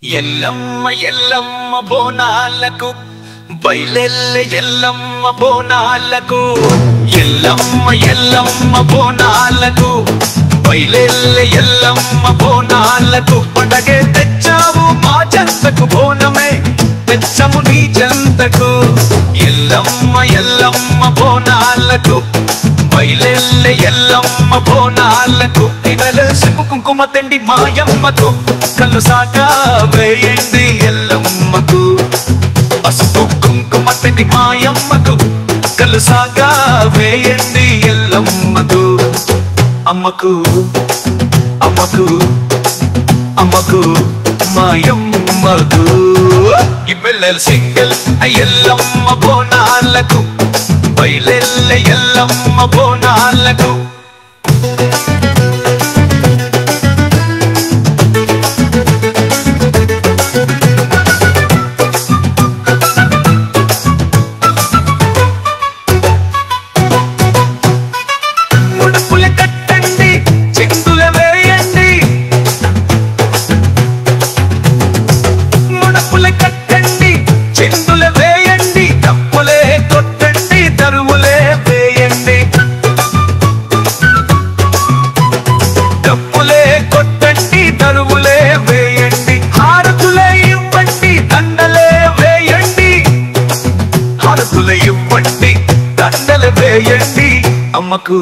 ఎల్లమ్మ ఎల్లమ్మ బోనాలకు బయలెల్లె ఎల్లమ్మ బోనాలకు ఎల్లమ్మ ఎల్లమ్మ బోనాలకు బయలెల్లె ఎల్లమ్మ బోనాలకు పండగే తెచ్చావు మా చెంతకు బోనమే తెచ్చము నీ చెంతకు ఎల్లమ్మ ఎల్లమ్మ బోనాలకు బయలెల్లె ఎల్లమ్మ బోనాలకు ఇవలసిపు కుంకుమ తెండి మాయమ్మకు కళ్ళు సాగా వేయండి ఎల్లమ్మకు పసుపు కుంకుమ తెండి మాయమ్మకు కళ్ళు సాగా వేయండి ఎల్లమ్మకు అమ్మకు అమ్మకు అమ్మకు మాయమ్మకు ఇవ్వెల్లెల్ సింగిల్ ఎల్లమ్మ బోనాలకు బయలెల్లె ఎల్లమ్మ బోనాలకు ముడుపుల కట్టండి చిందుల వేయండి ముడుపుల కట్టండి చిందుల వేయండి తప్పులే కొట్టండి తరువులే వేయండి తప్పులే కొట్టండి తరువులే వేయండి హారతులే ఇవ్వండి దండలే వేయండి హారతులే ఇవ్వండి దండలు వేయండి అమ్మకు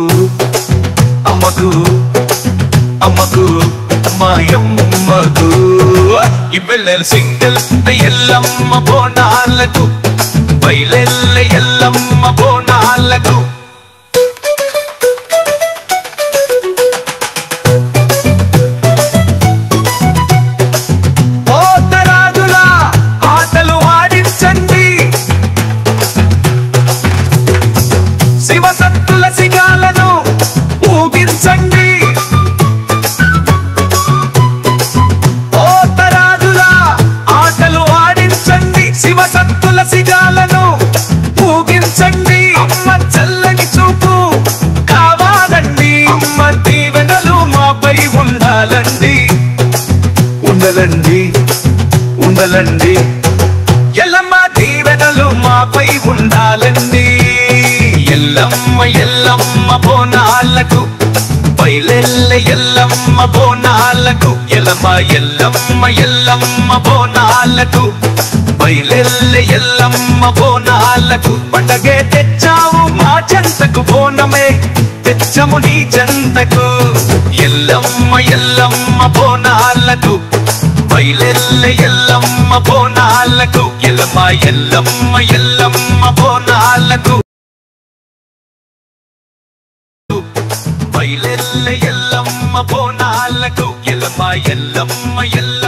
అమ్మకు అమ్మకు మాయమ్మకు ఇవ్వెల్లెల్ సింగిల్ ఎల్లమ్మ బోనాలకు బయలెల్లె ఎల్లమ్మ బోనాలకు పోతరాజుల ఆటలు ఆడించండి శివసత్తుల సిగాలను ఊగించండి పోతరాజుల ఆటలు ఆడించండి శివసత్తుల సిగాలను ఊగించండి అమ్మ చల్లని చూపు కావాలండి అమ్మ దీవెనలు మాపై ఉండాలండి ఉండాలండి ఉండాలండి ఎల్లమ్మ దీవెనలు మాపై ఉండాలండి ఎల్లమ్మ ఎల్లమ్మ బోనాలకు బయలెల్లె ఎల్లమ్మ బోనాలకు ఎల్లమ్మ ఎల్లమ్మ ఎల్లమ్మ బోనాలకు బయలెల్లె ఎల్లమ్మ బోనాలకు పండగే తెచ్చావు మా చెంతకు బోనమే తెచ్చము నీ చెంతకు ఎల్లమ్మ ఎల్లమ్మ బోనాలకు బయలెల్లె ఎల్లమ్మ బోనాలకు ఎల్లమ్మ ఎల్లమ్మ ఎల్లమ్మ బోనాలకు బయలెల్లె ఎల్లమ్మ బోనాలకు ఎల్లమ్మ ఎల్లమ్మ ఎల్లమ్మ